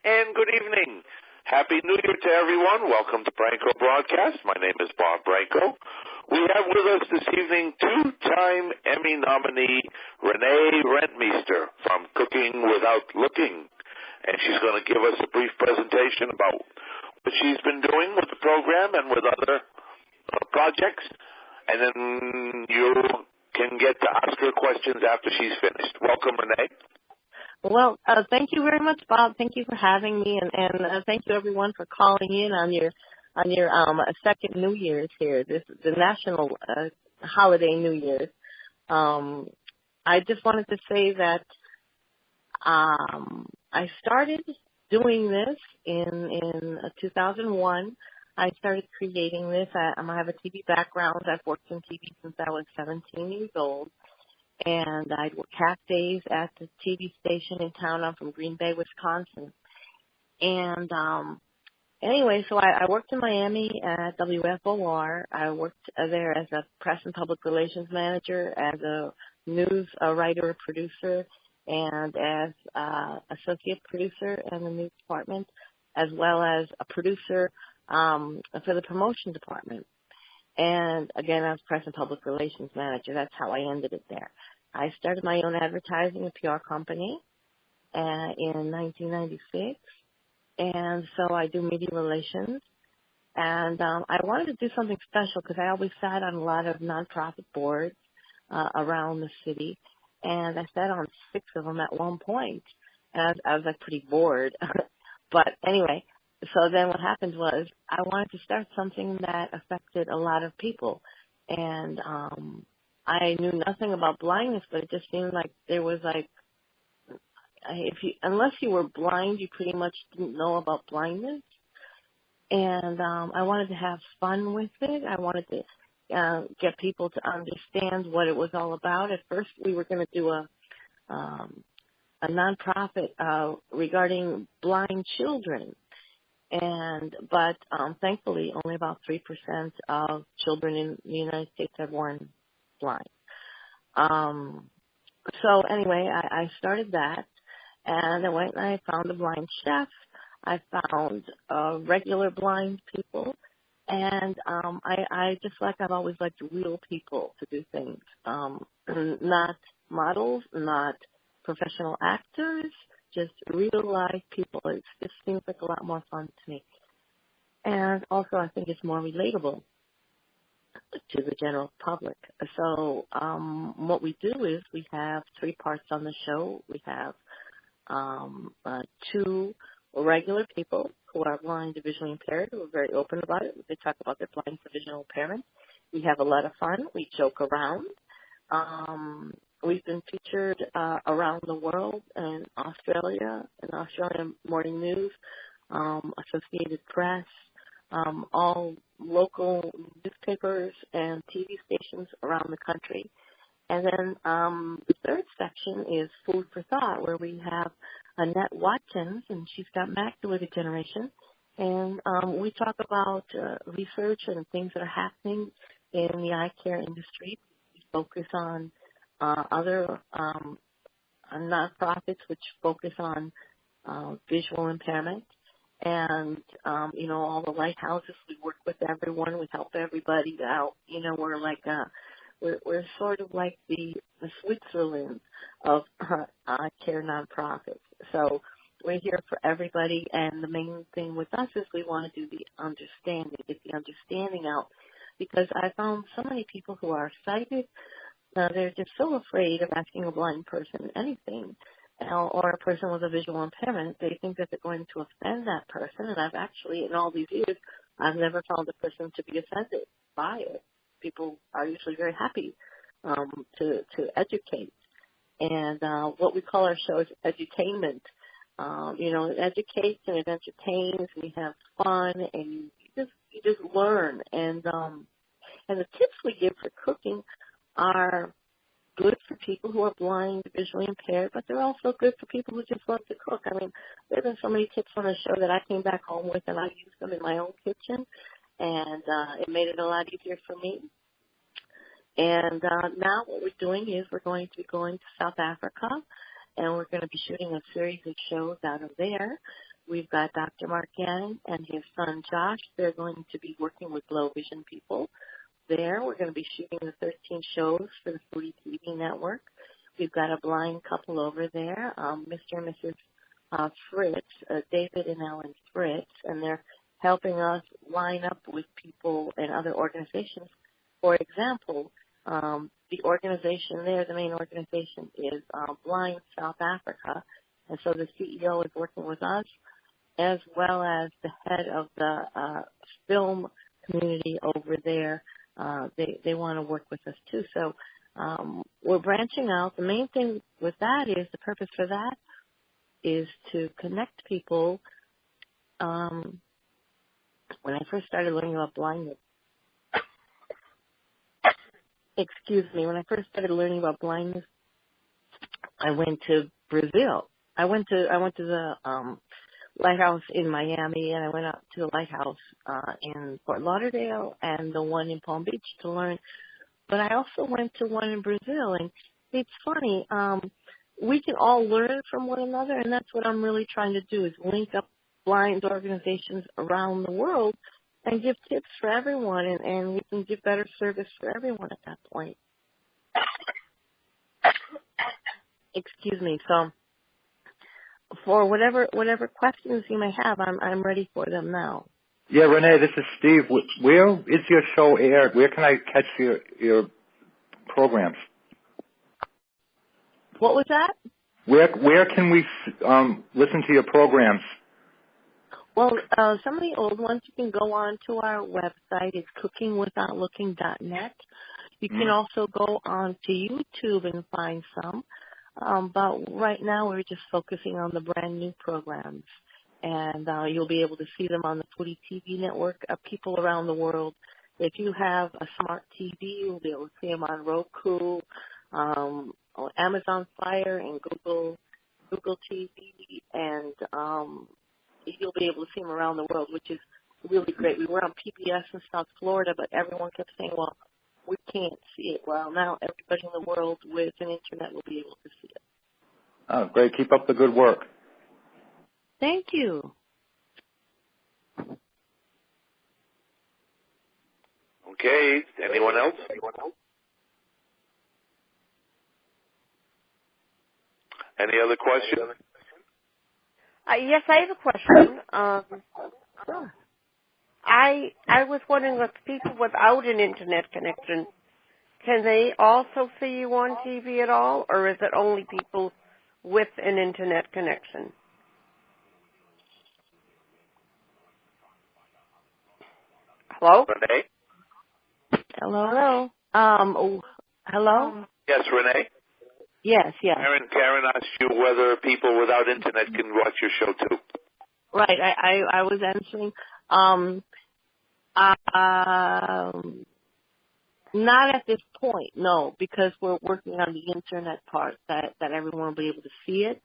and good evening. Happy New Year to everyone. Welcome to Branco Broadcast. My name is Bob Branco. We have with us this evening two-time Emmy nominee Renee Rentmeester from Cooking Without Looking. And she's going to give us a brief presentation about what she's been doing with the program and with other projects. And then you can get to ask her questions after she's finished. Welcome, Renee. Well, thank you very much, Bob. Thank you for having me, and thank you everyone for calling in on your second New Year's here. This is the national holiday New Year's. I just wanted to say that I started doing this in 2001. I started creating this. I have a TV background. I've worked in TV since I was 17 years old. And I'd work half days at the TV station in town. I'm from Green Bay, Wisconsin. And anyway, so I worked in Miami at WFOR. I worked there as a press and public relations manager, as a news writer, producer, and as associate producer in the news department, as well as a producer for the promotion department. And again, I was press and public relations manager. That's how I ended it there. I started my own advertising and PR company in 1996. And so I do media relations. And I wanted to do something special because I always sat on a lot of nonprofit boards around the city. And I sat on 6 of them at one point. And I was like pretty bored. But anyway, so then what happened was I wanted to start something that affected a lot of people. And I knew nothing about blindness, but it just seemed like there was like, unless you were blind, you pretty much didn't know about blindness. And I wanted to have fun with it. I wanted to get people to understand what it was all about. At first, we were going to do a nonprofit regarding blind children. But thankfully, only about 3% of children in the United States are born blind. So anyway, I started that, and I went and I found a blind chef. I found regular blind people, and I just I've always liked real people to do things, not models, not professional actors, just real life people. It just seems like a lot more fun to me. And also I think it's more relatable to the general public. So what we do is we have 3 parts on the show. We have 2 regular people who are blind or visually impaired who are very open about it. They talk about their blind or visual impairment. We have a lot of fun. We joke around. We've been featured around the world in Australia, in Australian Morning News, Associated Press, all local newspapers and TV stations around the country. And then the third section is Food for Thought, where we have Annette Watkins, and she's got macular degeneration. And we talk about research and things that are happening in the eye care industry. We focus on other nonprofits which focus on visual impairment, and all the lighthouses. We work with everyone. We help everybody out. We're like we're sort of like the Switzerland of eye care nonprofits. So we're here for everybody, and the main thing with us is we want to do the understanding, get the understanding out, because I found so many people who are sighted. They're just so afraid of asking a blind person anything, or a person with a visual impairment. They think that they're going to offend that person, and I've actually, in all these years, I've never found a person to be offended by it. People are usually very happy to educate. And what we call our show is edutainment. It educates and it entertains, and we have fun, and you just learn. And the tips we give for cooking are good for people who are blind, visually impaired, but they're also good for people who just love to cook. I mean, there have been so many tips on the show that I came back home with, and I used them in my own kitchen, and it made it a lot easier for me. And now what we're doing is we're going to be going to South Africa and we're going to be shooting a series of shows out of there. We've got Dr. Mark Gannon and his son Josh. They're going to be working with low vision people there. We're going to be shooting the 13 shows for the Foodie TV network. We've got a blind couple over there, Mr. and Mrs. Fritz, David and Ellen Fritz, and they're helping us line up with people and other organizations. For example, the organization there, the main organization is Blind South Africa, and so the CEO is working with us as well as the head of the film community over there. They want to work with us too. So we're branching out. The main thing with that is, the purpose for that is to connect people. When I first started learning about blindness, when I first started learning about blindness, I went to Brazil. I went to the lighthouse in Miami, and I went up to the lighthouse in Fort Lauderdale and the one in Palm Beach to learn. But I also went to one in Brazil, and it's funny. We can all learn from one another, and that's what I'm really trying to do, is link up blind organizations around the world and give tips for everyone, and we can give better service for everyone at that point. Excuse me. So for whatever questions you may have, I'm ready for them now. Yeah, Renee, this is Steve. Where is your show aired? Where can I catch your programs? What was that? Where can we listen to your programs? Well, some of the old ones, you can go on to our website. It's cookingwithoutlooking.net. You can also go on to YouTube and find some. But right now we're just focusing on the brand new programs. And you'll be able to see them on the Foodie TV network. People around the world, if you have a smart TV, you'll be able to see them on Roku, on Amazon Fire and Google TV, and you'll be able to see them around the world, which is really great. We were on PBS in South Florida, but everyone kept saying, well, we can't see it. Well, now everybody in the world with an internet will be able to see it. Oh, great. Keep up the good work. Thank you. Okay. Anyone else? Any other questions? Yes, I have a question. Sure. I was wondering, if people without an internet connection, can they also see you on TV at all, or is it only people with an internet connection? Hello? Renee? Hello? Hello? Yes, Renee? Yes. Karen asked you whether people without internet can watch your show too. Right, I was answering. Not at this point, no, because we're working on the internet part that everyone will be able to see it.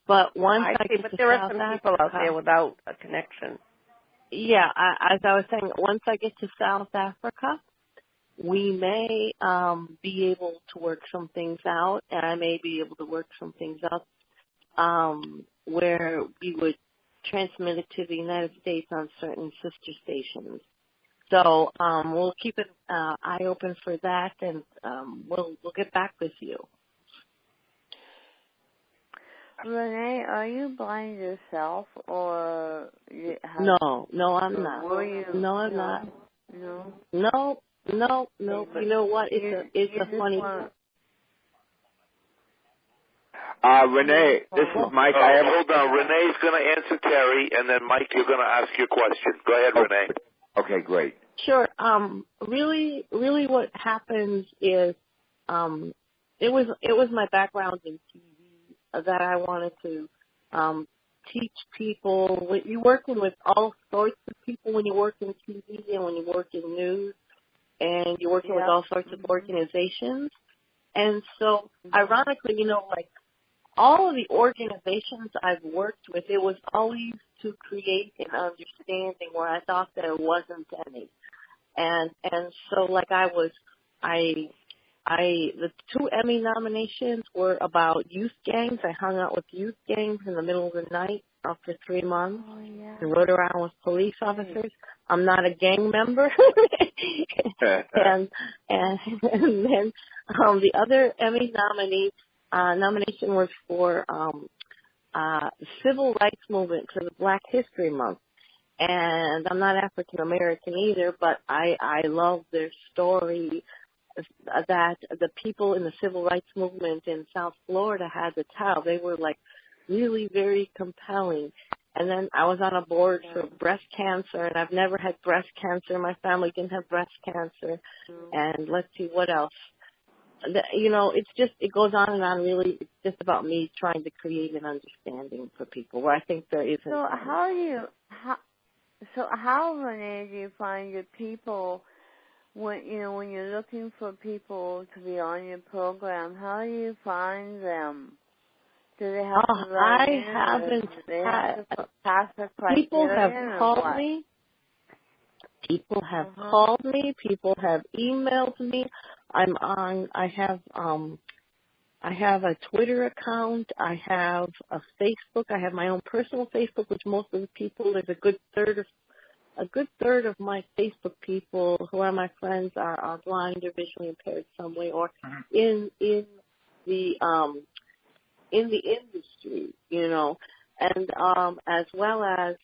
But once I get to there are South some people out there without a connection. Yeah, as I was saying, once I get to South Africa, we may be able to work some things out, and I may be able to work some things out where we would transmit it to the United States on certain sister stations. So we'll keep an eye open for that, and we'll get back with you. Renee, are you blind yourself, or No, I'm not. Were you? No, I'm not. No. No. You know what? It's a funny. Renee, this is Mike. Hold on. Renee's going to answer Terry, and then Mike, you're going to ask your question. Go ahead, Renee. Okay, great. Sure. Really, what happens is, it was my background in TV that I wanted to teach people. You're working with all sorts of people when you work in TV and when you work in news, and you're working with all sorts of organizations. And so, ironically, like all of the organizations I've worked with, it was always to create an understanding where I thought there wasn't any. And so, like I the 2 Emmy nominations were about youth gangs. I hung out with youth gangs in the middle of the night for 3 months and rode around with police officers. I'm not a gang member. and then the other Emmy nomination was for civil rights movement for the Black History Month. And I'm not African American either, but I love their story that the people in the civil rights movement in South Florida had to tell. They were like really very compelling. And then I was on a board for breast cancer, and I've never had breast cancer. My family didn't have breast cancer. And let's see what else. It goes on and on. Really, it's just about me trying to create an understanding for people where I think there isn't. So how, Renee, do you find your people when you're looking for people to be on your program? How do you find them? Do they have to write in? I haven't had. Pass the criteria? People have called me. People have called me. People have emailed me. I have a Twitter account. I have a Facebook. I have my own personal Facebook, which most of the people, there's a good third of my Facebook people who are my friends are blind or visually impaired some way, or in the industry, and as well as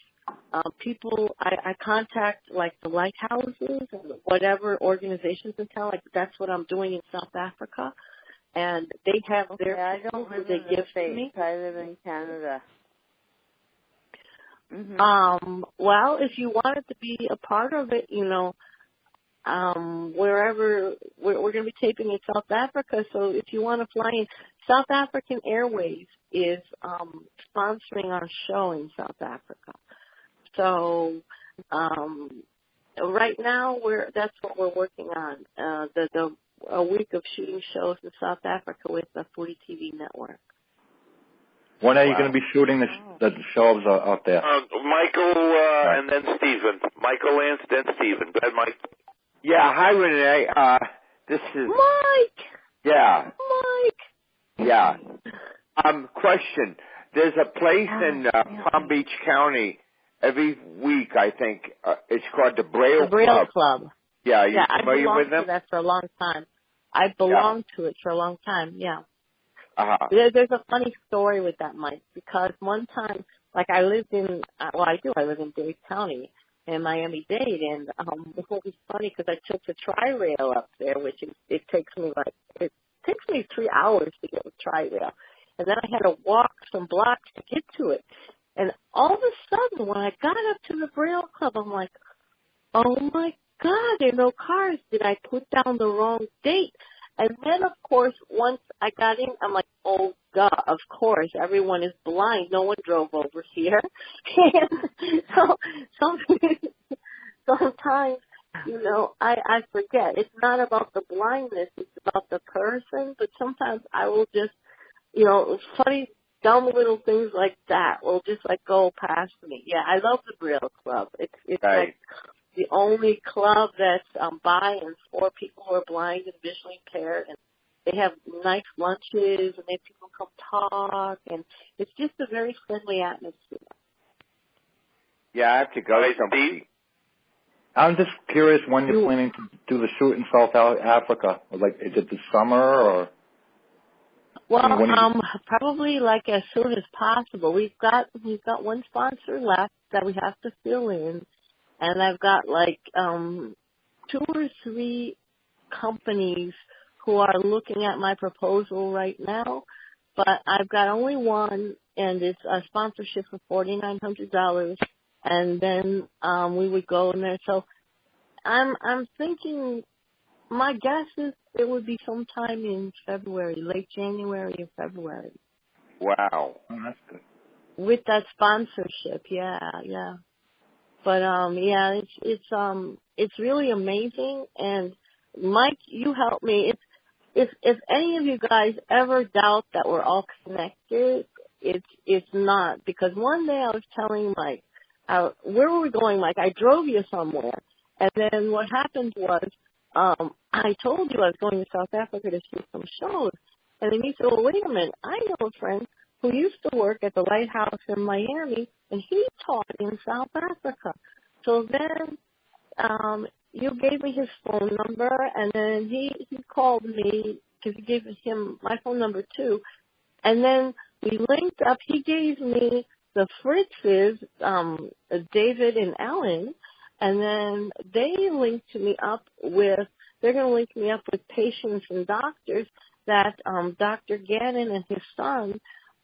people I contact, like the lighthouses and whatever organizations in town. Like that's what I'm doing in South Africa, and they have their people who they give to me. I live in Canada. Well, if you wanted to be a part of it, wherever we're going to be taping in South Africa. So if you want to fly in, South African Airways is sponsoring our show in South Africa. So right now that's what we're working on. A week of shooting shows in South Africa with the Foodie TV network. When are you going to be shooting the shows out there? Michael and then Stephen. Michael Lance, then Stephen. Go ahead, Mike. Yeah, hi, Renee. This is... Mike! Yeah. Mike! Yeah. Question. There's a place in Palm Beach County every week, I think. It's called the Braille Club. Yeah, are you familiar with them? I belonged to that for a long time. I belonged to it for a long time, yeah. Uh-huh. There's a funny story with that, Mike, because one time, like I live in Dade County in Miami-Dade, and it was funny because I took the Tri-Rail up there, which it takes me 3 hours to get with Tri-Rail. And then I had to walk some blocks to get to it. And all of a sudden, when I got up to the Braille Club, I'm like, oh my God, there are no cars. Did I put down the wrong date? And then, of course, once I got in, I'm like, oh, God, of course, everyone is blind. No one drove over here. And so sometimes, I forget. It's not about the blindness. It's about the person. But sometimes I will just, funny, dumb little things like that will just, go past me. Yeah, I love the Braille Club. It's right. like the only club that's by and for people who are blind and visually impaired, and they have nice lunches, and they have people come talk, and it's just a very friendly atmosphere. Yeah, I have to go someday. I'm just curious when you're planning to do the shoot in South Africa. Like, is it this summer or? Well, probably as soon as possible. We've got one sponsor left that we have to fill in. And I've got 2 or 3 companies who are looking at my proposal right now, but I've got only one, and it's a sponsorship for $4,900, and then we would go in there. So I'm thinking, my guess is it would be sometime in February, late January or February. Wow, oh, that's good. With that sponsorship, yeah. But it's really amazing. And Mike, you helped me. If any of you guys ever doubt that we're all connected, it's not, because one day I was telling Mike, where were we going, Mike? I drove you somewhere, and then what happened was I told you I was going to South Africa to shoot some shows. And then he said, well, wait a minute. I know a friend who used to work at the Lighthouse in Miami, and he taught in South Africa. So then you gave me his phone number, and then he called me because he gave him my phone number too. And then we linked up. He gave me the Fritz's, David and Ellen, and then they're going to link me up with patients and doctors that Dr. Gannon and his son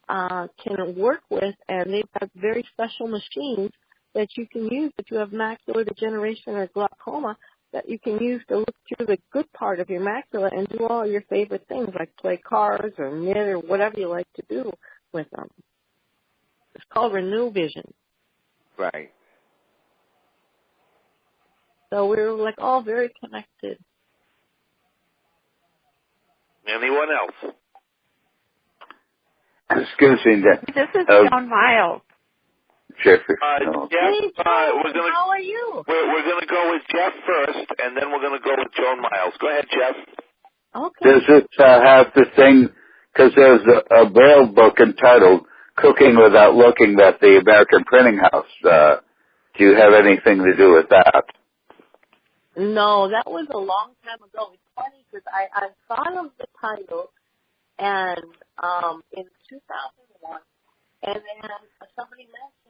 can work with, and they've got very special machines that you can use if you have macular degeneration or glaucoma, that you can use to look through the good part of your macula and do all your favorite things like play cards or knit or whatever you like to do with them. It's called Renew Vision. Right. So we're like all very connected. Anyone else? Excuse me. This is Joan Miles. Jeffrey. Jeff, how are you? We're going to go with Jeff first, and then we're going to go with Joan Miles. Go ahead, Jeff. Okay. Does it have the thing, because there's a Braille book entitled Cooking Without Looking that the American Printing House, do you have anything to do with that? No, that was a long time ago. It's funny because I thought of the title and in 2001, and then somebody mentioned,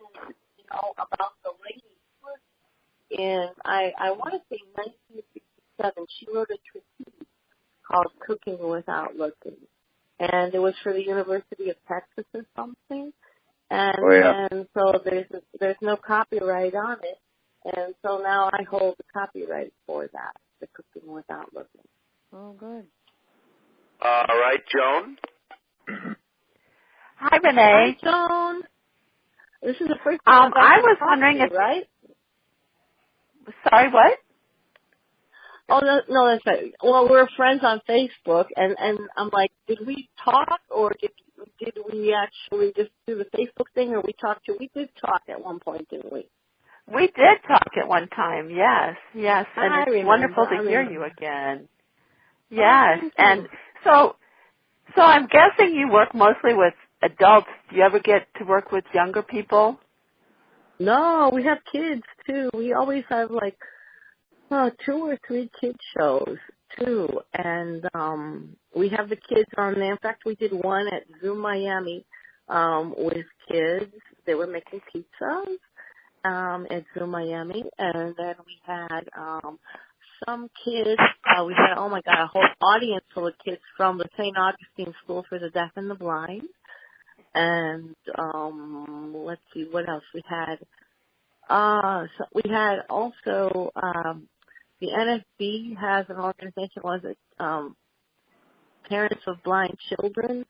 about the lady I want to say 1967. She wrote a treatise called Cooking Without Looking, and it was for the University of Texas or something. And so there's no copyright on it. And so now I hold the copyright for that, the Cooking Without Looking. Oh, good. All right, Joan. Hi, Renee. Hi, Joan. This is the first I time was wondering if... right? Sorry, what? Oh, no, that's right. Well, we're friends on Facebook, and I'm like, did we talk, or did we actually just do the Facebook thing, or we did talk at one point, didn't we? We did talk at one time, yes, and it's wonderful to hear you again. Yes, and so I'm guessing you work mostly with adults. Do you ever get to work with younger people? No, we have kids too. We always have 2 or 3 kid shows too, and we have the kids on there. In fact, we did one at Zoom Miami with kids. They were making pizzas at Zoom Miami, and then we had some kids. We had a whole audience full of kids from the St. Augustine School for the Deaf and the Blind. And let's see what else we had. So we had also the NFB has an organization. Was it Parents of Blind Children?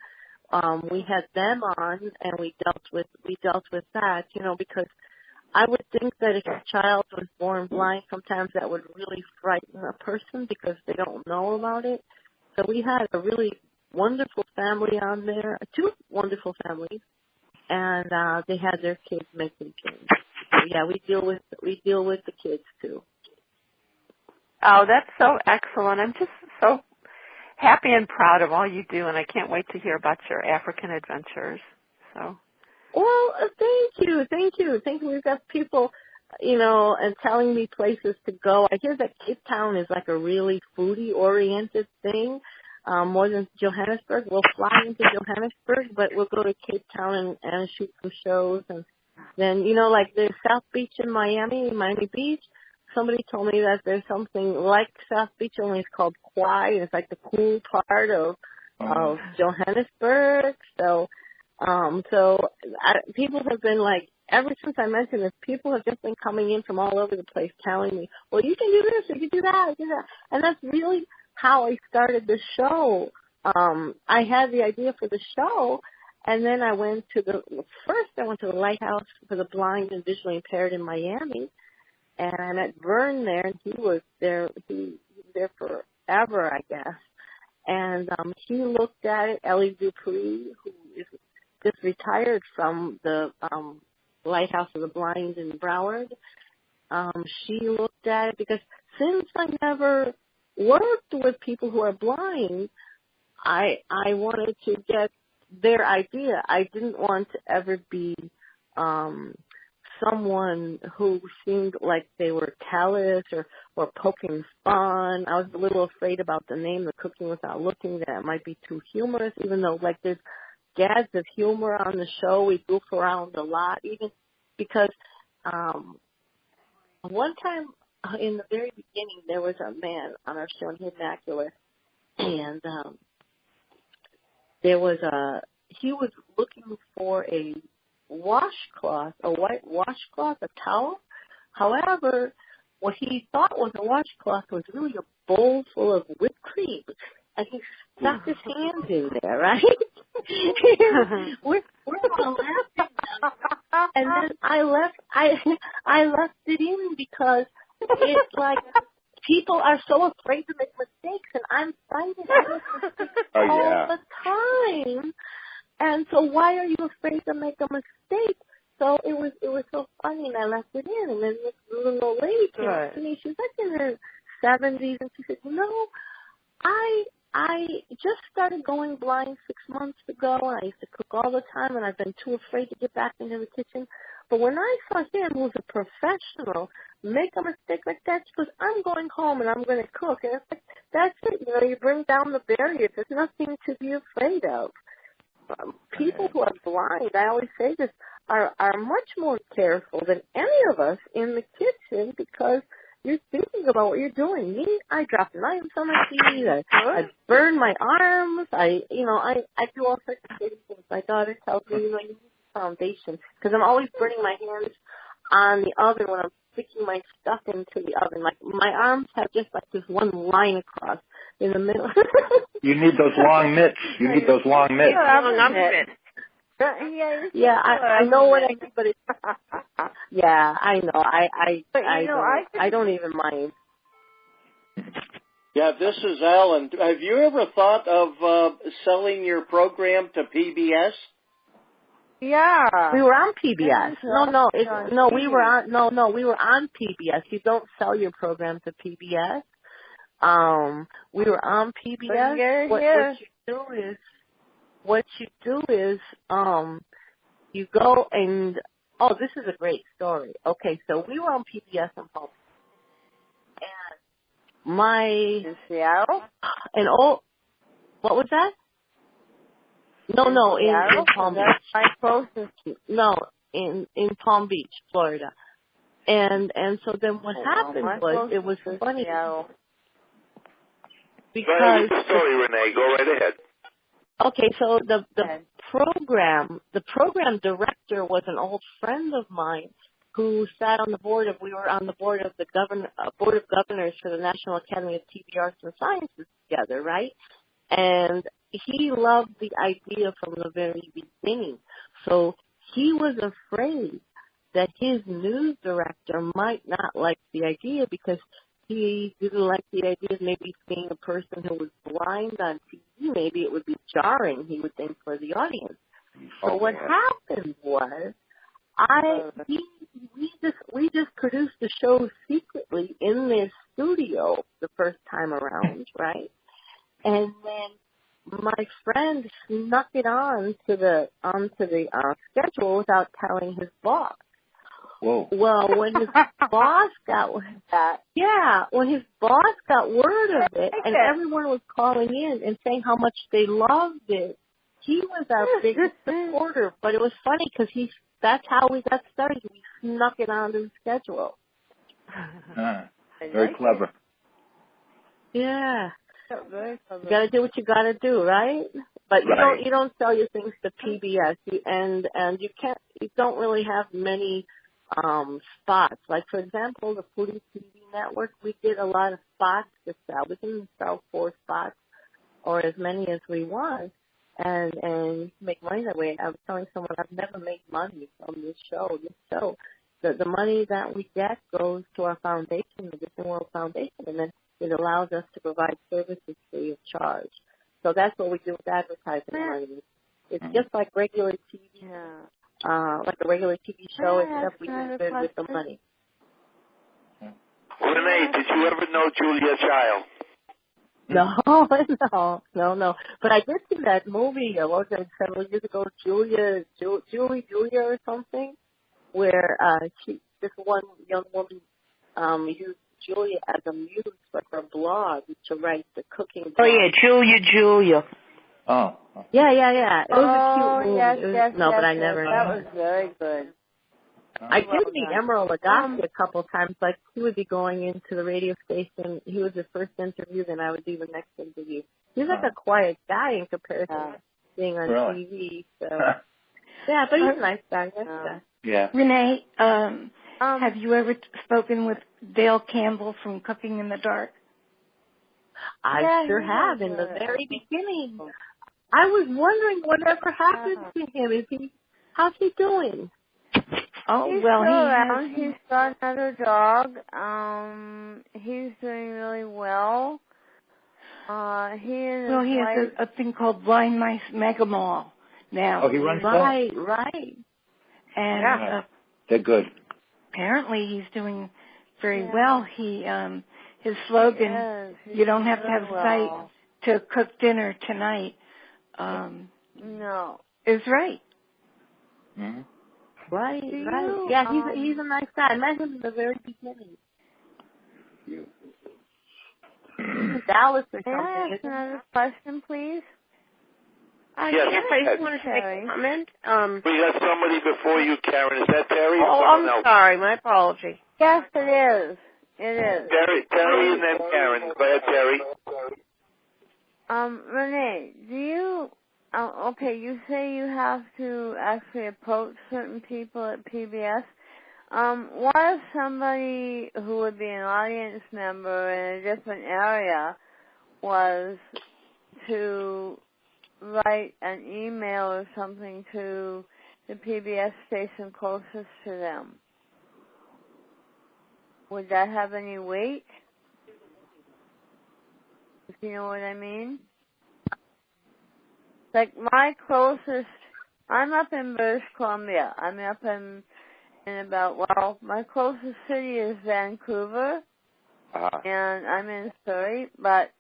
We had them on, and we dealt with that. Because I would think that if a child was born blind, sometimes that would really frighten a person because they don't know about it. So we had a really wonderful family on there, 2 wonderful families, and they had their kids making games. So yeah, we deal with the kids too. Oh, that's so excellent. I'm just so happy and proud of all you do, and I can't wait to hear about your African adventures. So. Well, thank you. We've got people, and telling me places to go. I hear that Cape Town is like a really foodie-oriented thing, more than Johannesburg. We'll fly into Johannesburg, but we'll go to Cape Town and shoot some shows. And then, there's South Beach in Miami Beach. Somebody told me that there's something like South Beach, only it's called Kauai. It's like the cool part of Johannesburg. So people have been ever since I mentioned this, people have just been coming in from all over the place telling me, well, you can do this, you can do that, and that's really how I started the show. I had the idea for the show, and then I went to the Lighthouse for the Blind and Visually Impaired in Miami, and I met Vern there, and he was there forever, I guess. And he looked at it. Ellie Dupree, who is just retired from the Lighthouse of the Blind in Broward. She looked at it because since I never worked with people who are blind, I wanted to get their idea. I didn't want to ever be someone who seemed like they were callous or poking fun. I was a little afraid about the name, The Cooking Without Looking, that it might be too humorous, even though like there's gags of humor on the show. We goof around a lot, even because one time in the very beginning there was a man on our show, and he had macular, and he was looking for a washcloth, a white washcloth, a towel. However, what he thought was a washcloth was really a bowl full of whipped cream, and he stuck his hands in there, right? we're all laughing, and then I left it in because it's like people are so afraid to make mistakes, and I'm finding mistakes all the time. And so why are you afraid to make a mistake? So it was so funny, and I left it in. And then this little old lady came up to me. She was like in her 70s, and she said, I just started going blind 6 months ago, and I used to cook all the time, and I've been too afraid to get back into the kitchen. But when I saw him, who's a professional, make a mistake like that, she goes, I'm going home and I'm going to cook. And it's like, that's it. You bring down the barriers. There's nothing to be afraid of. People who are blind, I always say this, are much more careful than any of us in the kitchen because you're thinking about what you're doing. Me, I drop knives on my feet. I burn my arms. I do all sorts of things. My daughter tells me, you need foundation because I'm always burning my hands on the oven when I'm sticking my stuff into the oven. Like my arms have just like this one line across in the middle. You need those long mitts. Yeah, I know what I mean, but it's yeah, I know. I don't even mind. Yeah, this is Alan. Have you ever thought of selling your program to PBS? Yeah. We were on PBS. We were on PBS. You don't sell your program to PBS. We were on PBS. What you do is you go and this is a great story. Okay, so we were on PBS in Palm Beach. In Seattle? What was that? No, in Palm Beach. My closest. No, in Palm Beach, Florida. And so then what happened was it was funny because go ahead with the story, Renee. Go right ahead. Okay, so the program director was an old friend of mine who sat on the board of. We were on the board of the board of governors for the National Academy of TV Arts and Sciences together, right? And he loved the idea from the very beginning. So he was afraid that his news director might not like the idea because he didn't like the idea of maybe seeing a person who was blind on TV. Maybe it would be jarring, he would think, for the audience. So what happened was we just produced the show secretly in their studio the first time around, right? And then my friend snuck it onto the schedule without telling his boss. Whoa. Well, when his boss got when his boss got word of it, and everyone was calling in and saying how much they loved it, he was our biggest supporter. But it was funny because that's how we got started. We snuck it onto the schedule. Very clever. Yeah. You gotta do what you gotta do, right? But you don't sell your things to PBS, and you don't really have many spots. Like for example, the Foodie TV network, we did a lot of spots to sell. We can sell 4 spots or as many as we want, and make money that way. I was telling someone I've never made money from this show. The money that we get goes to our foundation, the Disney World Foundation, and then it allows us to provide services free of charge. So that's what we do with advertising money. It's just like regular TV, like a regular TV show, except we do it with the money. Renee, did you ever know Julia Child? No. But I did see that movie, what was that, several years ago, Julie or something, where this one young woman used Julia as a muse for her blog to write the cooking blog. Oh, yeah, Julia. Oh. Yeah. It was a cute movie. Yes, but I never. That was very good. I did meet Emerald Lagasse a couple of times. Like, he would be going into the radio station. He was the first interview, then I would do the next interview. He's like a quiet guy in comparison to being on TV. So, yeah, but he's a nice guy. Yeah. Renee, have you ever spoken with Dale Campbell from Cooking in the Dark? I sure have, in the very beginning. I was wondering whatever happened to him. How's he doing? Oh, He's still around. He's got another dog. He's doing really well. He has a thing called Blind Mice Mega Mall now. Oh, he runs that? Right. And they're good. Apparently, he's doing very well. His slogan, "You don't have to have sight to cook dinner tonight," is right. Mm-hmm. Right. Yeah, he's a nice guy. I met him in the very beginning. Dallas or something. May I ask another question, please? Yes, I just wanted to make a comment. We got somebody before you, Karen. Is that Terry? Oh, I'm sorry. My apology. Yes, it is. It is. Terry and then Karen. Go ahead, Terry. Renee, do you... okay, you say you have to actually approach certain people at PBS. What if somebody who would be an audience member in a different area was to write an email or something to the PBS station closest to them? Would that have any weight? If you know what I mean? Like my closest, I'm up in British Columbia. I'm up in my closest city is Vancouver, and I'm in Surrey. But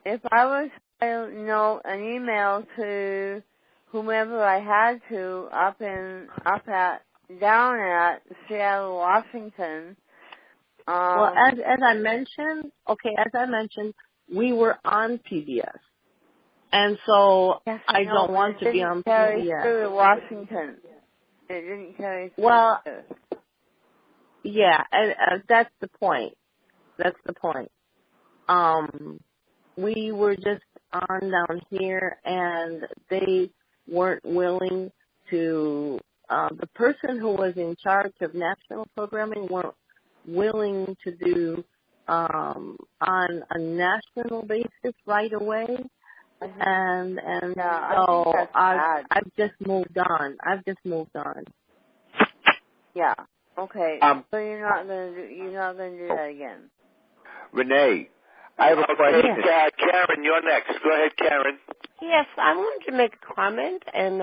if I was to an email to whomever I had to down at Seattle, Washington. Well, as I mentioned, we were on PBS. And so I don't want to be on PBS. Through Washington. It didn't carry through. Well, yeah, that's the point. We were just on down here, and they weren't willing to. The person who was in charge of national programming weren't willing to do on a national basis right away. And so I've just moved on. Yeah. Okay. So you're not gonna do that again. Renee, I have a question. Karen, you're next. Go ahead, Karen. Yes, I wanted to make a comment and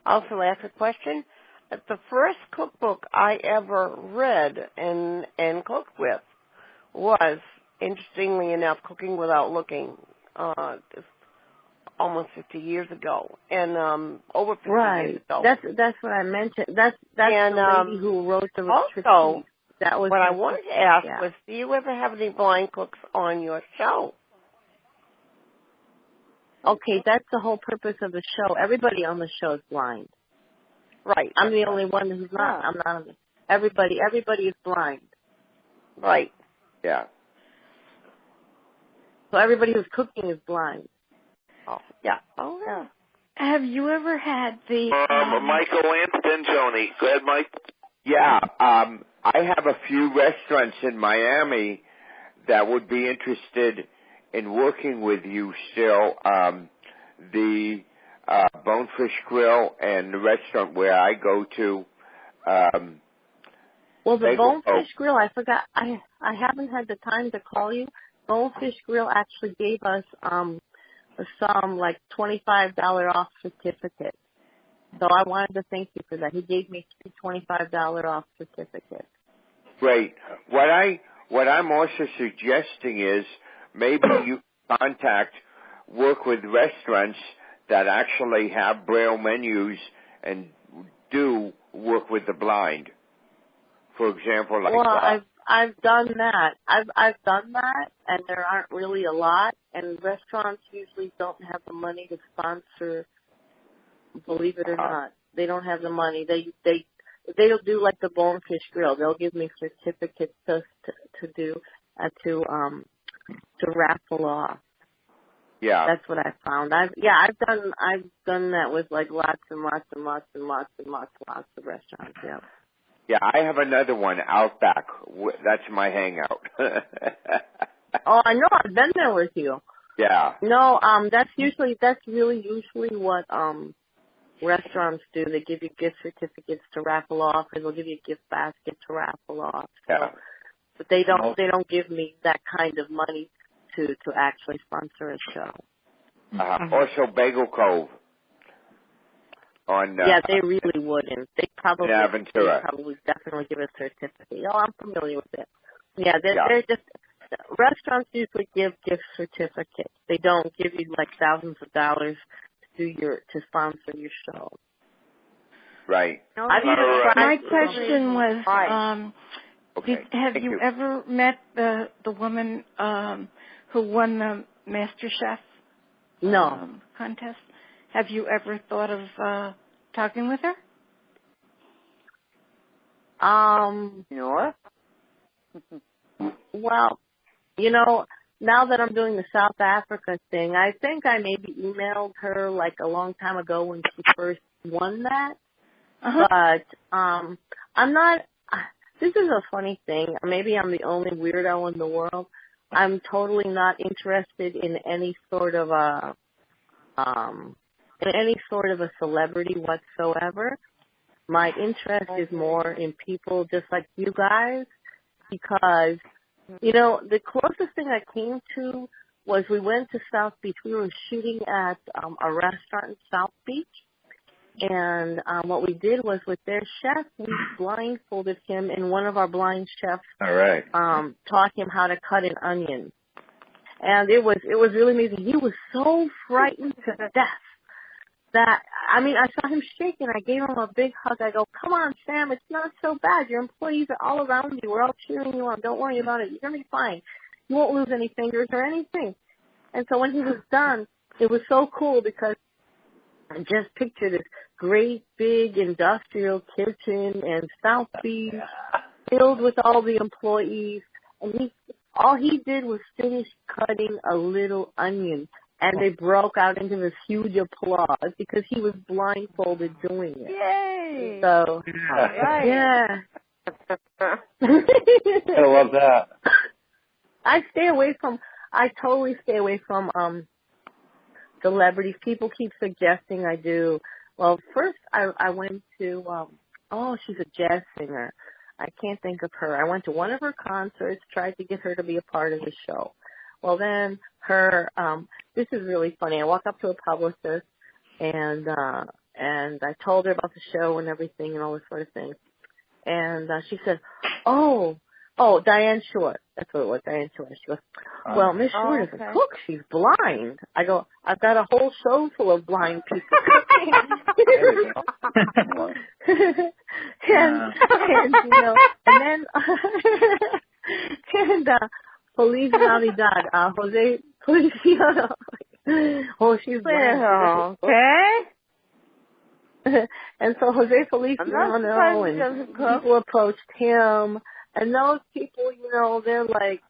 also ask a question. The first cookbook I ever read and cooked with was, interestingly enough, Cooking Without Looking. Almost 50 years ago, and over 50 years ago. That's what I mentioned. That's the lady who wrote the also. That was what I wanted to ask was, do you ever have any blind cooks on your show? Okay, that's the whole purpose of the show. Everybody on the show is blind. Right. I'm the only one who's not. I'm not. Everybody is blind. Right. Yeah. So everybody who's cooking is blind. Oh, yeah. Oh, yeah. Have you ever had the... Michael Lance, then Joni. Go ahead, Mike. Yeah, I have a few restaurants in Miami that would be interested in working with you still. The Bonefish Grill and the restaurant where I go to. Well, the Bonefish Grill, I forgot. I haven't had the time to call you. Bonefish Grill actually gave us some like $25 off certificates. So I wanted to thank you for that. He gave me 3 $25 off certificates. Great. What I'm also suggesting is maybe work with restaurants that actually have Braille menus and do work with the blind. For example, like I've done that. I've done that, and there aren't really a lot. And restaurants usually don't have the money to sponsor. Believe it or not, they don't have the money. They'll do like the Bonefish Grill. They'll give me certificates to raffle off. Yeah, that's what I found. I've done that with like lots and lots of restaurants. Yeah. Yeah, I have another one, Outback. That's my hangout. Oh, I know. I've been there with you. Yeah. No, that's really usually what restaurants do. They give you gift certificates to raffle off, and they'll give you a gift basket to raffle off. So, yeah. But they don't give me that kind of money to actually sponsor a show. Also, Bagel Cove. Yeah, they really wouldn't. They probably definitely give a certificate. Oh, I'm familiar with it. Yeah, they're just restaurants usually give gift certificates. They don't give you like thousands of dollars to sponsor your show. Right. My question was, have you ever met the woman who won the MasterChef contest? Have you ever thought of talking with her? No. Well, now that I'm doing the South Africa thing, I think I maybe emailed her like a long time ago when she first won that. But I'm not. This is a funny thing. Maybe I'm the only weirdo in the world. I'm totally not interested in any sort of a celebrity whatsoever. My interest is more in people just like you guys, because the closest thing I came to was we went to South Beach. We were shooting at a restaurant in South Beach, and what we did was with their chef, we blindfolded him, and one of our blind chefs taught him how to cut an onion. And it was really amazing. He was so frightened to death that, I saw him shaking. I gave him a big hug. I go, come on, Sam, it's not so bad. Your employees are all around you. We're all cheering you on. Don't worry about it. You're going to be fine. You won't lose any fingers or anything. And so when he was done, it was so cool because I just pictured this great big industrial kitchen in South Beach filled with all the employees. And all he did was finish cutting a little onion. And they broke out into this huge applause because he was blindfolded doing it. Yay! So, yeah. I love that. I totally stay away from celebrities. People keep suggesting I do. Well, first I went to, she's a jazz singer. I can't think of her. I went to one of her concerts, tried to get her to be a part of the show. Well, then this is really funny. I walk up to a publicist and I told her about the show and everything and all this sort of thing. And she said, Diane Short. That's what it was, Diane Short. She goes, well, Miss Short is a cook. She's blind. I go, I've got a whole show full of blind people cooking. and then Feliz Navidad, Jose Feliciano. Oh, she's blind. Okay. And so Jose Feliciano and people approached him, and those people, they're like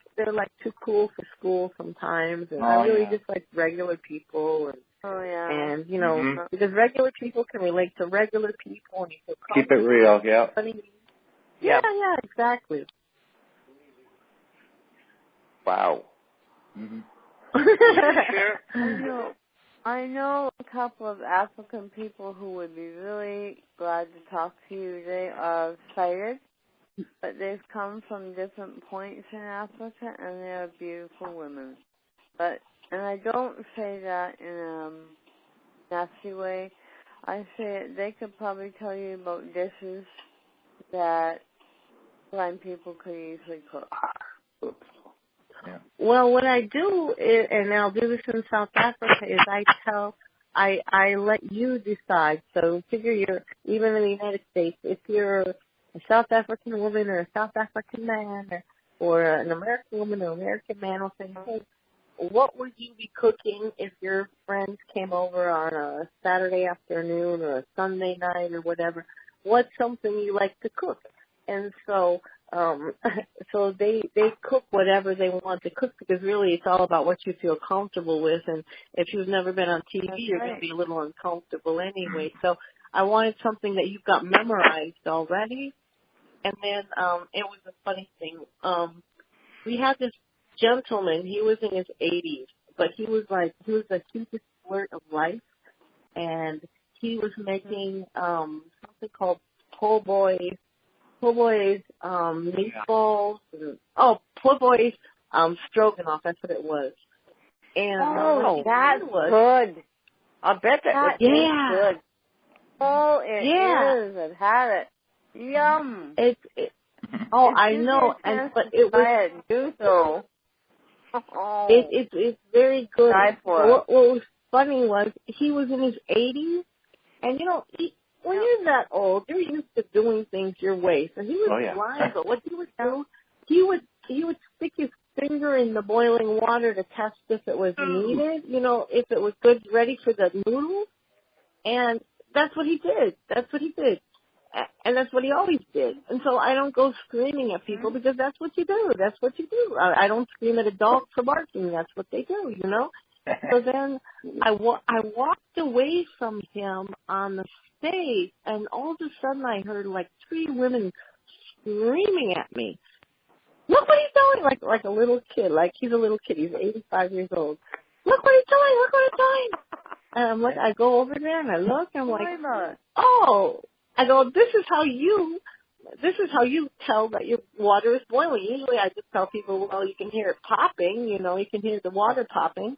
too cool for school sometimes, and I really just like regular people, and because regular people can relate to regular people, and you feel keep it real, yeah, exactly. Wow. Mm-hmm. I know a couple of African people who would be really glad to talk to you. They are sighted, but they've come from different points in Africa, and they are beautiful women. And I don't say that in a nasty way. I say they could probably tell you about dishes that blind people could easily cook. Yeah. Well, what I do is, and I'll do this in South Africa, is I let you decide. So figure you're, even in the United States, if you're a South African woman or a South African man or an American woman or American man, will say, hey, what would you be cooking if your friends came over on a Saturday afternoon or a Sunday night or whatever? What's something you like to cook? And so so they cook whatever they want to cook, because really it's all about what you feel comfortable with. And if you've never been on TV, you're going to be a little uncomfortable anyway. So I wanted something that you've got memorized already. And then it was a funny thing. We had this gentleman. He was in his 80s, but he was the cutest flirt of life, and he was making something called po' boys meatballs, po' boys stroganoff. That's what it was. And that's good. I bet that is good. Oh, it is. I've had it. Yum. I know, but it was. Do so. It's very good. What was funny was he was in his 80s, and when you're that old, you're used to doing things your way. So he was blind, but what he would do, he would stick his finger in the boiling water to test if it was needed, if it was good, ready for the noodles, and that's what he did. And that's what he always did. And so I don't go screaming at people, because that's what you do. I don't scream at a dog for barking. That's what they do, So then I walked away from him on the stage, and all of a sudden I heard like 3 women screaming at me. Look what he's doing, like a little kid, like he's a little kid. He's 85 years old. Look what he's doing. And I'm like, I go over there and I look, and I'm like, oh. I go, this is how you tell that your water is boiling. Usually I just tell people, well, you can hear it popping, you can hear the water popping.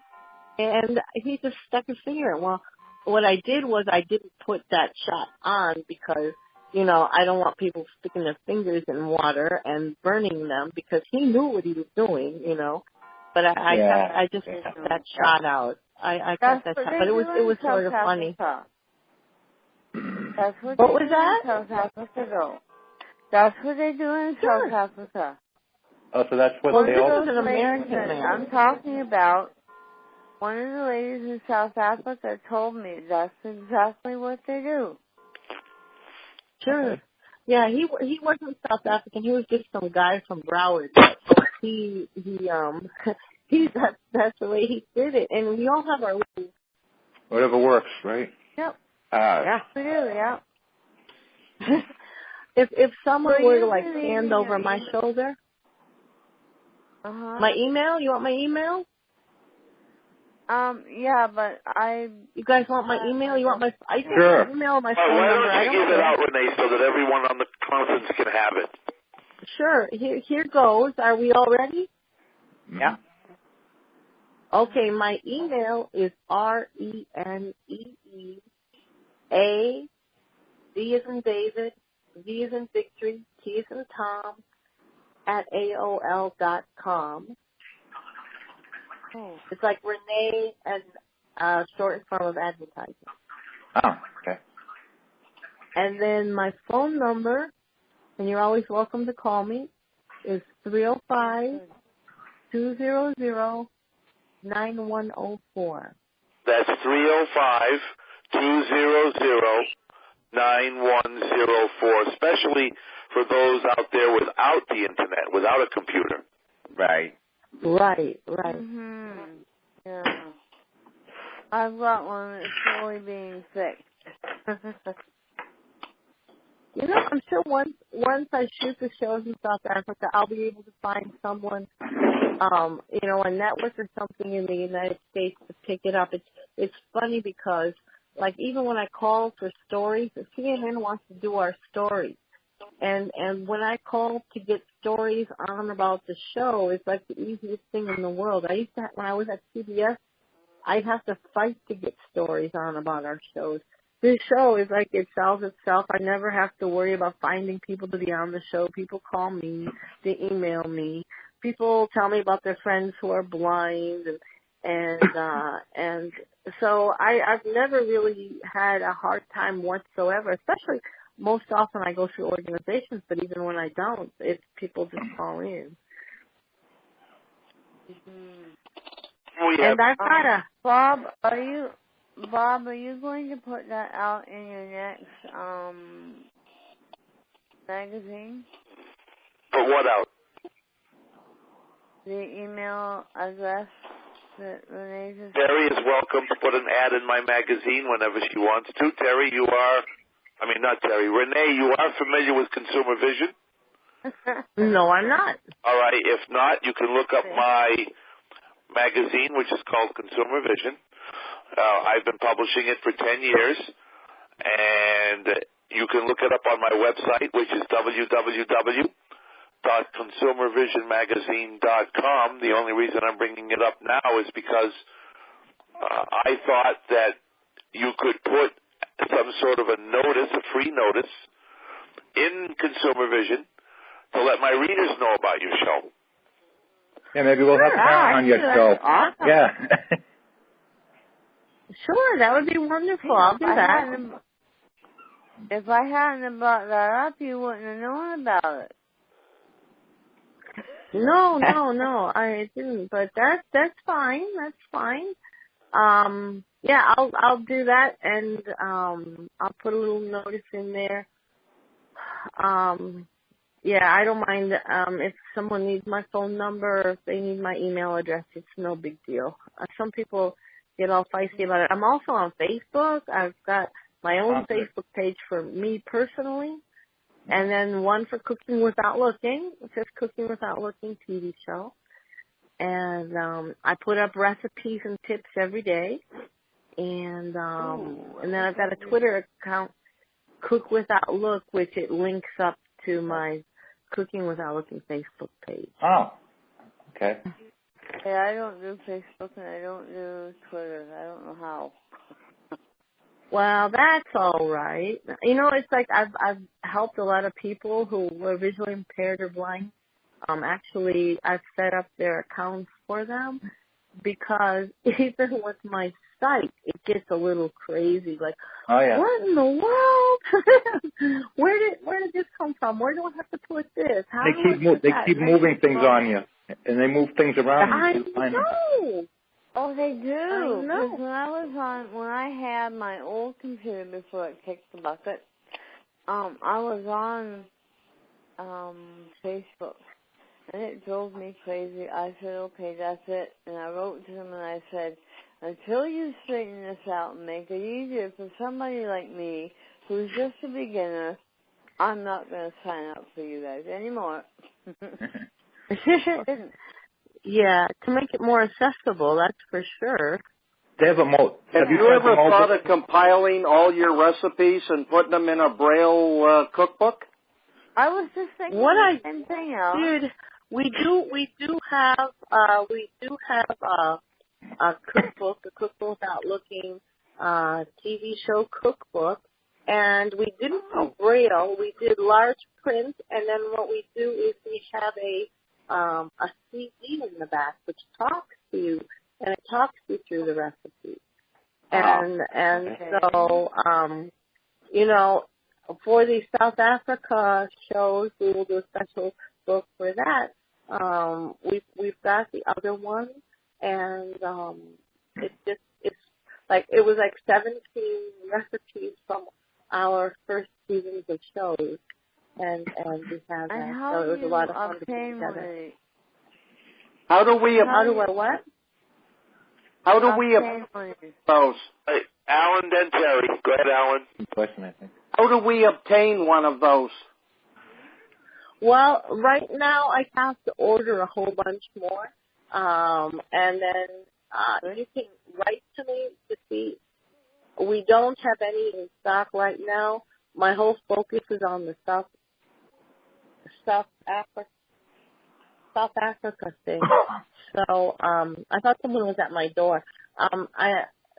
And he just stuck his finger in. Well, what I did was I didn't put that shot on because, I don't want people sticking their fingers in water and burning them, because he knew what he was doing, But I just cut that shot out. I cut that shot, but it was sort of funny. That's what was that? South Africa. That's what they do in South Africa. Oh, so that's what they also. This is an American man. I'm talking about. One of the ladies in South Africa told me that's exactly what they do. Sure. Okay. Yeah, he wasn't South African. He was just some guy from Broward. That's the way he did it. And we all have our ways. Whatever works, right? Yep. We do, yeah. If someone were to stand over my shoulder, my email. You want my email? Yeah, but You guys want my email? You want my? I can sure. email my phone number. Why don't you give it out, Renee, so that everyone on the conference can have it? Sure. Here goes. Are we all ready? Yeah. Okay, my email is RENEE A, D as in David, V as in Victory, T as in Tom, at AOL.com. It's like Renee and short form of advertising. Oh, okay. And then my phone number, and you're always welcome to call me, is 305-200-9104. That's 305-200-9104, especially for those out there without the internet, without a computer. Right. Right. Mm-hmm. Yeah. I've got one that's slowly being fixed. I'm sure once I shoot the shows in South Africa, I'll be able to find someone, a network or something in the United States to pick it up. It's funny because, like, even when I call for stories, CNN wants to do our stories. And when I call to get stories on about the show, it's like the easiest thing in the world. When I was at CBS, I'd have to fight to get stories on about our shows. This show is like it sells itself. I never have to worry about finding people to be on the show. People call me, they email me. people tell me about their friends who are blind, and so I've never really had a hard time whatsoever. Especially most often I go through organizations, but even when I don't, it's people just call in. And I've got a Bob. Are you going to put that out in your next magazine? Put what out? The email address that Renee just... Terry is welcome to put an ad in my magazine whenever she wants to. Renee, you are familiar with Consumer Vision? No, I'm not. All right. If not, you can look up my magazine, which is called Consumer Vision. I've been publishing it for 10 years, and you can look it up on my website, which is www.consumervisionmagazine.com. The only reason I'm bringing it up now is because I thought that you could put some sort of a notice, a free notice, in Consumer Vision to let my readers know about your show. Yeah, maybe we'll have Karen on your show. Awesome. Yeah. Sure, that would be wonderful. I'll do that. If I hadn't brought that up, you wouldn't have known about it. No, I didn't. But that's fine. That's fine. Yeah, I'll do that, and I'll put a little notice in there. Yeah, I don't mind if someone needs my phone number or if they need my email address. It's no big deal. Some people get all feisty about it. I'm also on Facebook. I've got my own Facebook page for me personally, and then one for Cooking Without Looking. It says Cooking Without Looking TV show. And I put up recipes and tips every day. And then I've got a Twitter account, Cook Without Look, which it links up to my Cooking Without Looking Facebook page. Oh, okay. Yeah, I don't do Facebook and I don't do Twitter. I don't know how. Well, that's all right. You know, it's like I've helped a lot of people who were visually impaired or blind. Actually, I've set up their accounts for them because even with my site, it gets a little crazy. Like, what in the world? Where did this come from? Where do I have to put this? How they keep moving things on you, and they move things around. I know. Oh, they do. I know. Because when I had my old computer before it kicked the bucket, I was on Facebook. And it drove me crazy. I said, okay, that's it. And I wrote to them and I said, until you straighten this out and make it easier for somebody like me, who's just a beginner, I'm not going to sign up for you guys anymore. Yeah, to make it more accessible, that's for sure. Have you ever thought of compiling all your recipes and putting them in a Braille cookbook? I was just thinking the same thing out. Dude, we do have a cookbook, a Cook Without Looking TV show cookbook, and we didn't do Braille. We did large print, and then what we do is we have a CD in the back which talks to you, and it talks you through the recipe. And so you know, for the South Africa shows, we will do a special book for that. We've got the other one, and it's like it was like 17 recipes from our first seasons of shows, and we had that. So it was a lot of fun to put together. How do we those? Hey, Alan, then Terry. Go ahead, Alan. Question, I think. How do we obtain one of those? Well, right now I have to order a whole bunch more, and then you can write to me to see. We don't have any in stock right now. My whole focus is on the South Africa thing. So I thought someone was at my door.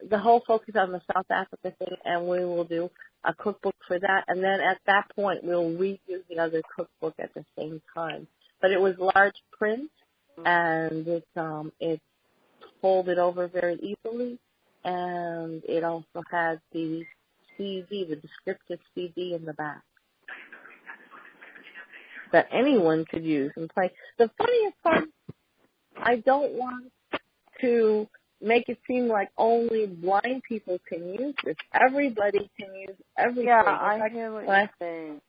The whole focus on the South Africa thing, and we will do a cookbook for that. And then at that point, we'll redo the other cookbook at the same time. But it was large print, and it's folded over very easily, and it also has the CD, the descriptive CD in the back that anyone could use and play. The funniest part, I don't want to make it seem like only blind people can use this. Everybody can use everything. Yeah, I hear what you're saying.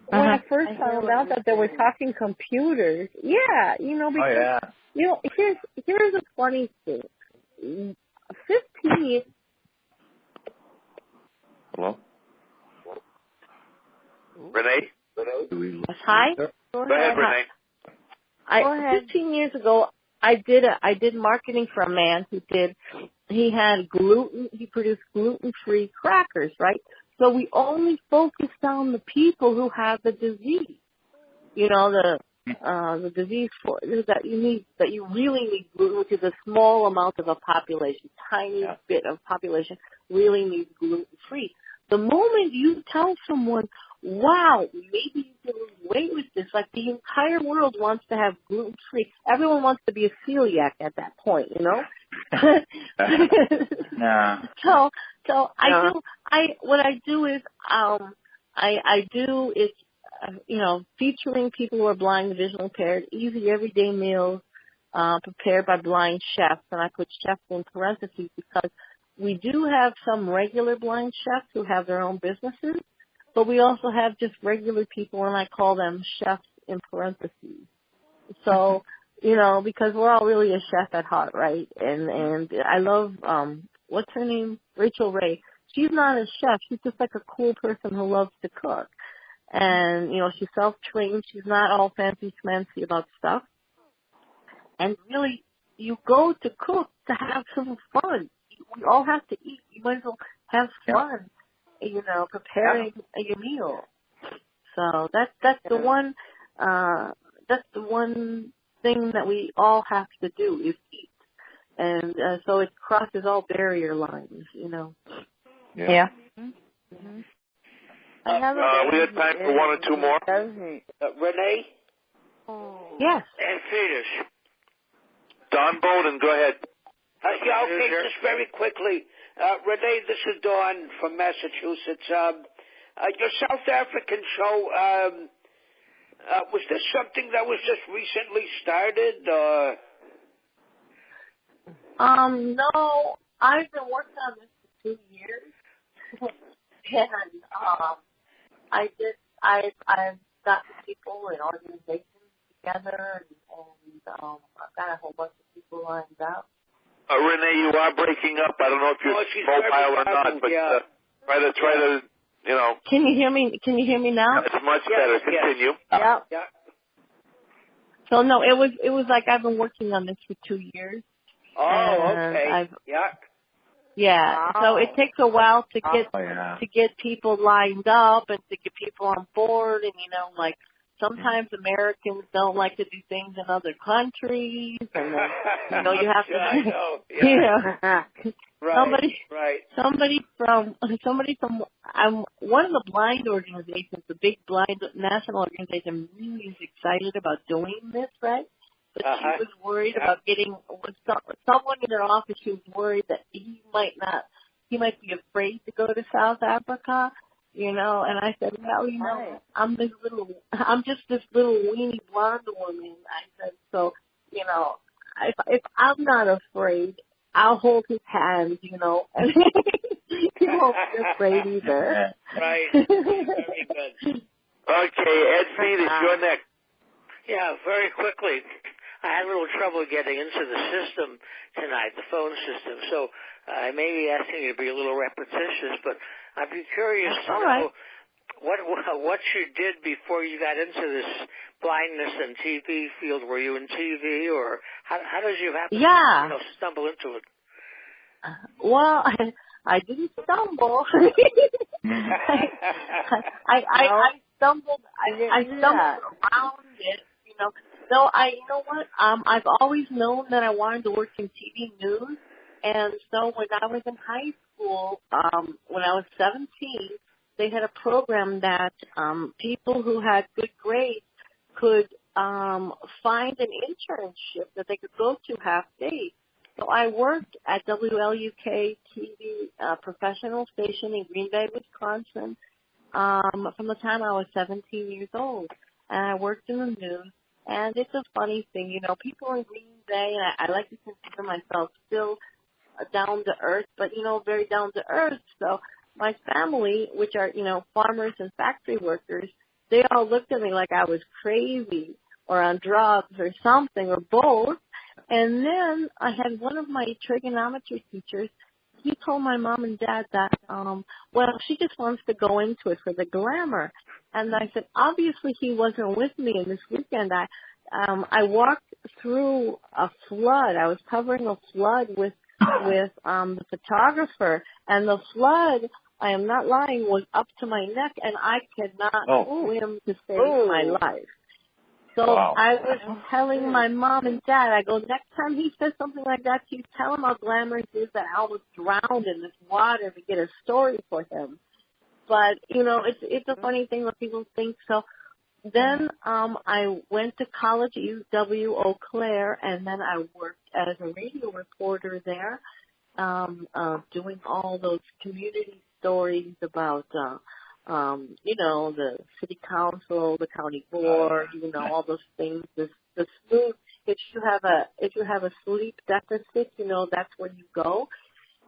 When I first found out that they were talking computers, because here's a funny thing. 15 years. Hello? Renee? Hi? Go ahead, Renee. 15 years ago, I did marketing for a man he produced gluten-free crackers, right? So we only focused on the people who have the disease. The disease that you really need gluten, which is a small amount of a population, tiny bit of population really needs gluten-free. The moment you tell someone, wow, maybe you can lose weight with this, like the entire world wants to have gluten-free. Everyone wants to be a celiac at that point, Yeah. What I do is featuring people who are blind and visually impaired, easy everyday meals, prepared by blind chefs, and I put chefs in parentheses because we do have some regular blind chefs who have their own businesses, but we also have just regular people, and I call them chefs in parentheses. So, because we're all really a chef at heart, right? And I love, what's her name? Rachel Ray. She's not a chef. She's just like a cool person who loves to cook. And, she's self-trained. She's not all fancy schmancy about stuff. And really, you go to cook to have some fun. We all have to eat. You might as well have fun, preparing your meal. So that's the one thing that we all have to do is eat. And so it crosses all barrier lines, Yeah. Mm-hmm. We have time for one or two more. Renee? Yes. And Peters. Don Bowden, go ahead. Just very quickly. Renee, this is Dawn from Massachusetts. Your South African show, was this something that was just recently started? No, I've been working on this for 2 years. And I've gotten people and organizations together, and I've got a whole bunch of people lined up. Renee, you are breaking up. I don't know if you're mobile or not, but try to. Can you hear me? Can you hear me now? It's much better. Continue. Yeah. So no, it was like I've been working on this for 2 years. Oh, okay. Yeah. Wow. So it takes a while to get people lined up and to get people on board, and sometimes Americans don't like to do things in other countries, and then, you have to. I know. Somebody from one of the blind organizations, the big blind national organization, really is excited about doing this, right? But she was worried about getting someone in her office. She was worried that he might be afraid to go to South Africa, And I said, well, I'm just this little weenie blonde woman. I said, so, if I'm not afraid, I'll hold his hand, and he won't be afraid either. Right. Very good. Okay, Ed Peters, you're next. Yeah, very quickly. I had a little trouble getting into the system tonight, the phone system, so I may be asking you to be a little repetitious, but I'd be curious to know what you did before you got into this blindness and TV field. Were you in TV, or how did you happen to stumble into it? Well, I didn't stumble. I stumbled around it, So you know what? I've always known that I wanted to work in TV news, and so when I was in high school, when I was 17, they had a program that people who had good grades could find an internship that they could go to half days. So I worked at WLUK TV professional station in Green Bay, Wisconsin, from the time I was 17 years old. And I worked in the news. And it's a funny thing, you know, people in Green Bay, and I like to consider myself still down to earth, but, you know, very down to earth. So my family, which are, you know, farmers and factory workers, they all looked at me like I was crazy or on drugs or something or both. And then I had one of my trigonometry teachers. He told my mom and dad that, well, she just wants to go into it for the glamour. And I said, obviously he wasn't with me. And this weekend I walked through a flood. I was covering a flood with the photographer, and the flood, I am not lying, was up to my neck, and I could not swim to save my life. So I was telling my mom and dad, I go, next time he says something like that to you, tell him how glamorous it is that I almost drowned in this water to get a story for him. But, you know, it's a funny thing what people think. So then I went to college at UW Eau Claire, and then I worked as a radio reporter there, doing all those community stories about you know, the city council, the county board, you know, all those things. The smooth. If you have a sleep deficit, you know, that's where you go.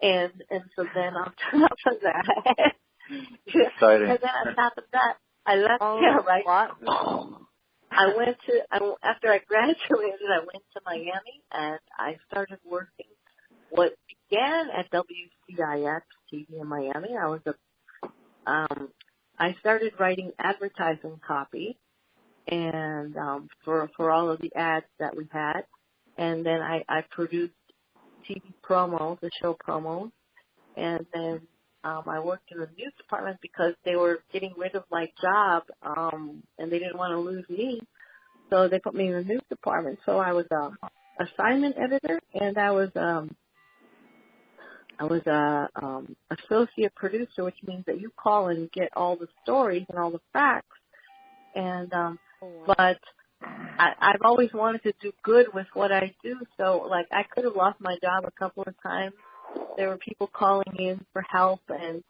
And so then I'll turn up for that. Exciting. And then on top of that, I left here, right? After I graduated, I went to Miami and I started working what began at WCIX TV in Miami. I started writing advertising copy and for all of the ads that we had, and then I produced TV promos, the show promos, and then I worked in the news department because they were getting rid of my job and they didn't want to lose me, so they put me in the news department. So I was assignment editor, and I was associate producer, which means that you call and get all the stories and all the facts. And but I've always wanted to do good with what I do. So like I could have lost my job a couple of times. There were people calling in for help, and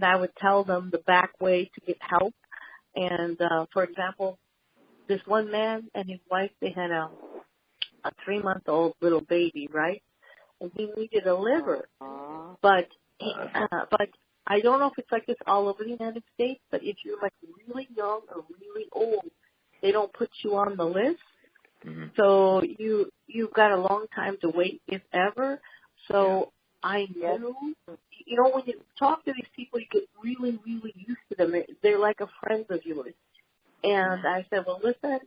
I would tell them the back way to get help. And for example, this one man and his wife, they had a 3-month-old little baby, right? And he needed a liver, but I don't know if it's like this all over the United States. But if you're like really young or really old, they don't put you on the list. Mm-hmm. So you've got a long time to wait, if ever. So I knew, you know, when you talk to these people, you get really, really used to them. They're like a friend of yours. And I said, well, listen,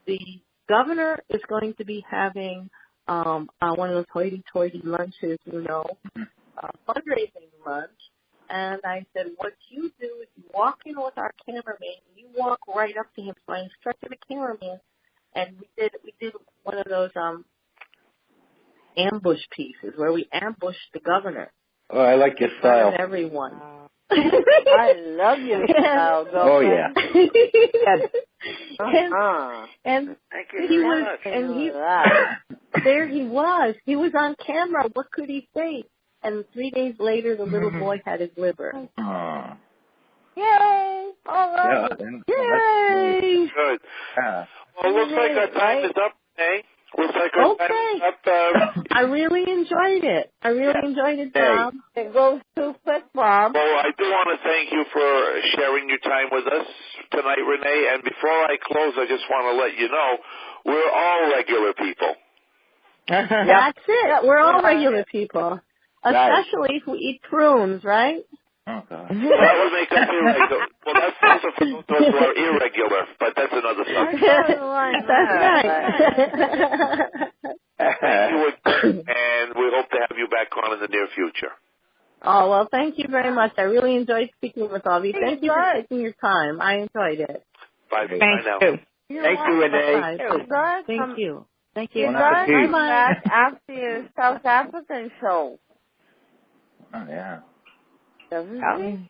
the governor is going to be having one of those hoity-toity lunches, you know, fundraising lunch. And I said, what you do is you walk in with our cameraman, and you walk right up to him. So I instructed the cameraman, and we did one of those ambush pieces where we ambushed the governor. Oh, I like your style. And everyone. I love your style. Oh yeah. And thank you he very was, much. and there he was. He was on camera. What could he say? And 3 days later, the little boy had his liver. Yay! All right. Yay! Good. Well, looks like our time is up, eh? Looks like our time is up. I really enjoyed it. Bob. It goes too quick, Bob. Well, I do want to thank you for sharing your time with us tonight, Renee. And before I close, I just want to let you know we're all regular people. That's it. We're all regular people. Especially if we eat prunes, right? Oh, God. That would make us irregular. Well, that's also for those of us who are irregular, but that's another subject. That's right. Thank you, and we hope to have you back on in the near future. Oh, well, thank you very much. I really enjoyed speaking with all of you. Thank you for taking your time. I enjoyed it. Bye now. Thank you, Renee. Thank you. Thank you. You guys come back after your South African show. Oh, yeah. Doesn't